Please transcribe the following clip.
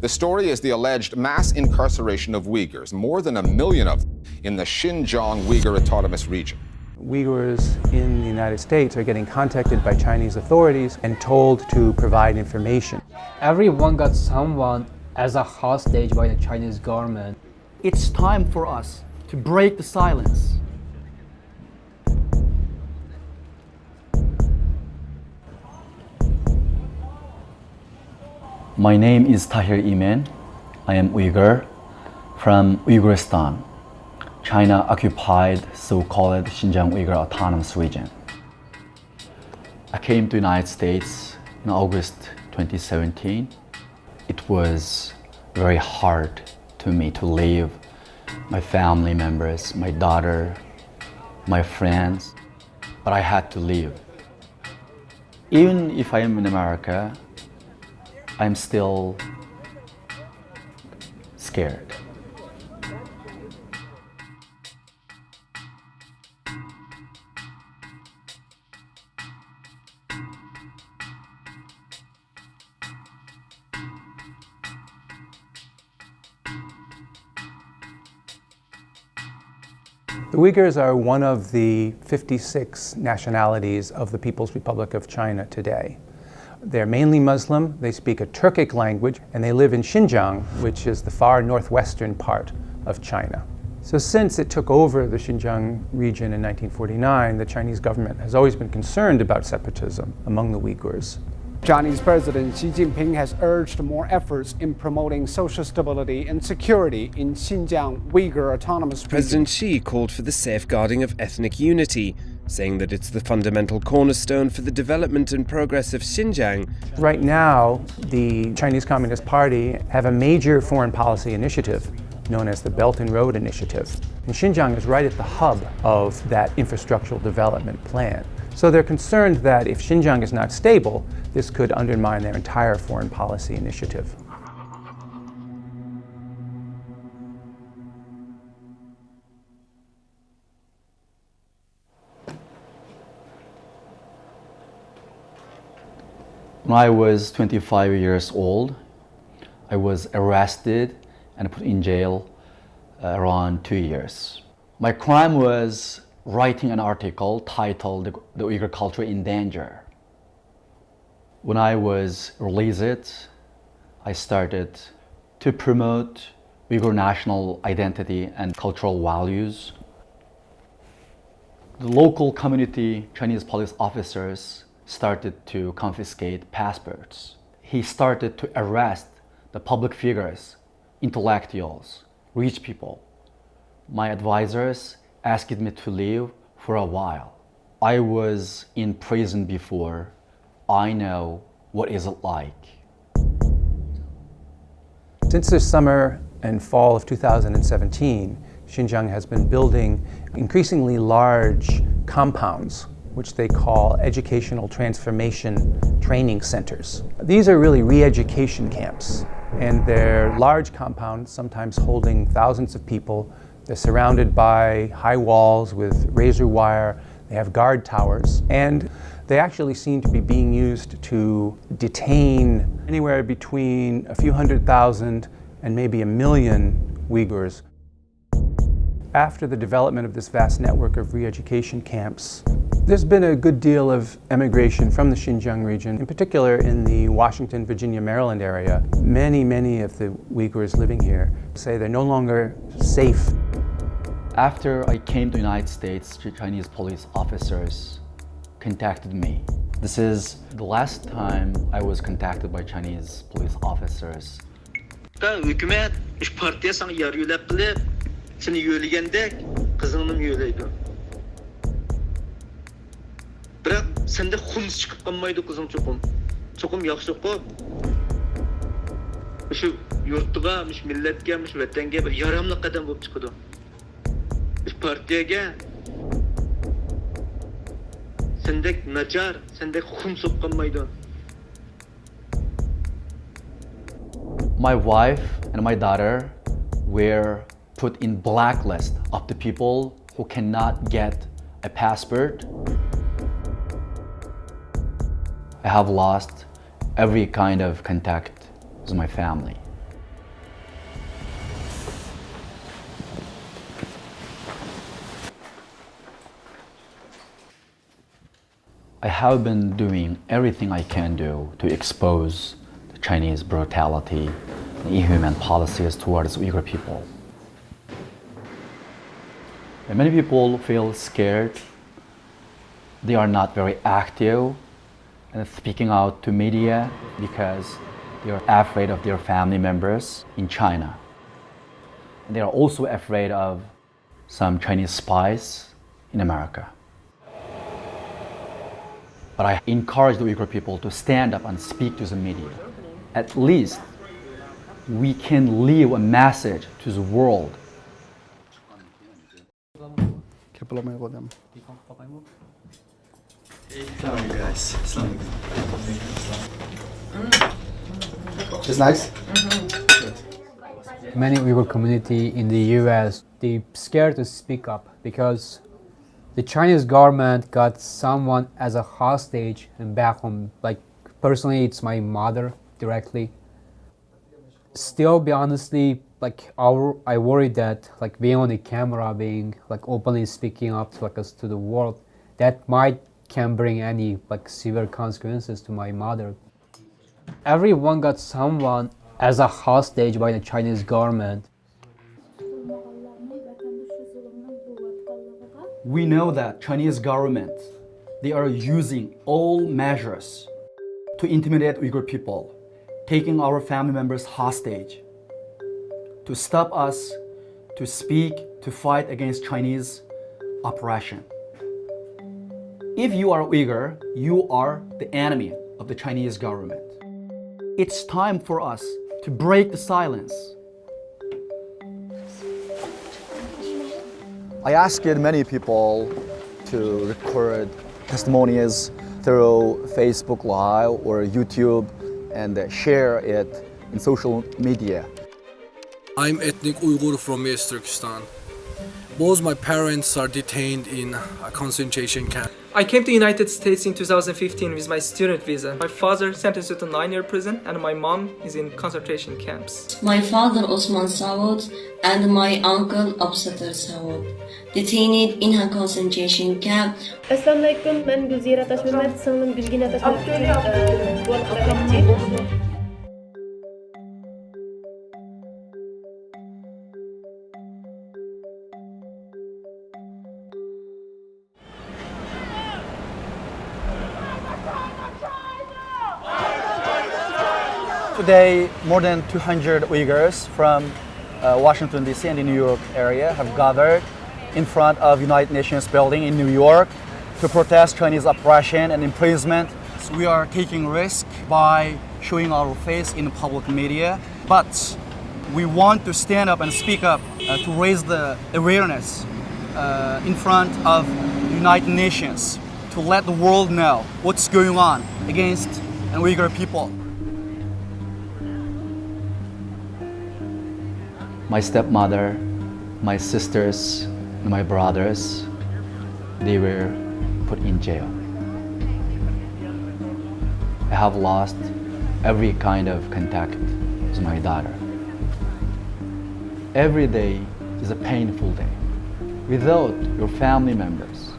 The story is the alleged mass incarceration of Uyghurs, more than 1 million of them, in the Xinjiang Uyghur Autonomous Region. Uyghurs in the United States are getting contacted by Chinese authorities and told to provide information. Everyone got someone as a hostage by the Chinese government. It's time for us to break the silence. My name is Tahir Iman. I am Uyghur from Uyghurstan, China-occupied so-called Xinjiang Uyghur Autonomous Region. I came to the United States in August 2017. It was very hard to me to leave my family members, my daughter, my friends, but I had to leave. Even if I am in America, I'm still scared. The Uyghurs are one of the 56 nationalities of the People's Republic of China today. They're mainly Muslim, they speak a Turkic language, and they live in Xinjiang, which is the far northwestern part of China. So since it took over the Xinjiang region in 1949, the Chinese government has always been concerned about separatism among the Uyghurs. Chinese President Xi Jinping has urged more efforts in promoting social stability and security in Xinjiang Uyghur Autonomous Region. President Xi called for the safeguarding of ethnic unity, saying that it's the fundamental cornerstone for the development and progress of Xinjiang. Right now, the Chinese Communist Party have a major foreign policy initiative known as the Belt and Road Initiative. And Xinjiang is right at the hub of that infrastructural development plan. So they're concerned that if Xinjiang is not stable, this could undermine their entire foreign policy initiative. When I was 25 years old, I was arrested and put in jail around 2 years. My crime was writing an article titled "The Uyghur Culture in Danger." When I was released, I started to promote Uyghur national identity and cultural values. The local community Chinese police officers started to confiscate passports. He started to arrest the public figures, intellectuals, rich people. My advisors asked me to leave for a while. I was in prison before. I know what is it like. Since the summer and fall of 2017, Xinjiang has been building increasingly large compounds, which they call educational transformation training centers. These are really re-education camps, and they're large compounds, sometimes holding thousands of people. They're surrounded by high walls with razor wire. They have guard towers, and they actually seem to be being used to detain anywhere between a few 100,000 and maybe 1 million Uyghurs. After the development of this vast network of re-education camps, there's been a good deal of emigration from the Xinjiang region, in particular in the Washington, Virginia, Maryland area. Many of the Uyghurs living here say they're no longer safe. After I came to the United States, Chinese police officers contacted me. This is the last time I was contacted by Chinese police officers. Hükümet iş partiye sana yarıyorlar kılıp seni yölegende kızını yöleydi. Bırak sende hums çıkıp kalmaydı kızım çokum. Çokum yaxşı qo'p. Şu yurtga, milletga, vatanga bir yaramli qadam bo'lib chiqadi. Partiyaga sendek nachar, sendek xum so'qqanmaydi. My wife and my daughter were put in blacklist of the people who cannot get a passport. I have lost every kind of contact with my family. I have been doing everything I can do to expose the Chinese brutality and inhuman policies towards Uyghur people. And many people feel scared. They are not very active and speaking out to media because they are afraid of their family members in China. And they are also afraid of some Chinese spies in America. But I encourage the Uyghur people to stand up and speak to the media. At least we can leave a message to the world. It's nice. Many Uyghur community in the US, they scared to speak up because the Chinese government got someone as a hostage and back home. Like personally, it's my mother directly. Still, be honestly, like I worry that like being on the camera, being like openly speaking up to like us to the world, that can bring any like severe consequences to my mother. Everyone got someone as a hostage by the Chinese government. We know that Chinese government, they are using all measures to intimidate Uyghur people, taking our family members hostage, to stop us to speak, to fight against Chinese oppression. If you are Uyghur, you are the enemy of the Chinese government. It's time for us to break the silence. I asked many people to record testimonies through Facebook Live or YouTube and share it in social media. I'm ethnic Uyghur from East Turkestan. Both my parents are detained in a concentration camp. I came to the United States in 2015 with my student visa. My father sentenced to 9-year prison and my mom is in concentration camps. My father Osman Savod and my uncle Absatar Savod detained in a concentration camp. Assalamu alaikum, ben Gülzira Taşmehmet, sanırım bilgine taşımak için bu arada. Today, more than 200 Uyghurs from Washington, D.C. and the New York area have gathered in front of United Nations building in New York to protest Chinese oppression and imprisonment. So we are taking risk by showing our face in public media, but we want to stand up and speak up to raise the awareness in front of United Nations to let the world know what's going on against Uyghur people. My stepmother, my sisters, and my brothers, they were put in jail. I have lost every kind of contact with my daughter. Every day is a painful day. Without your family members,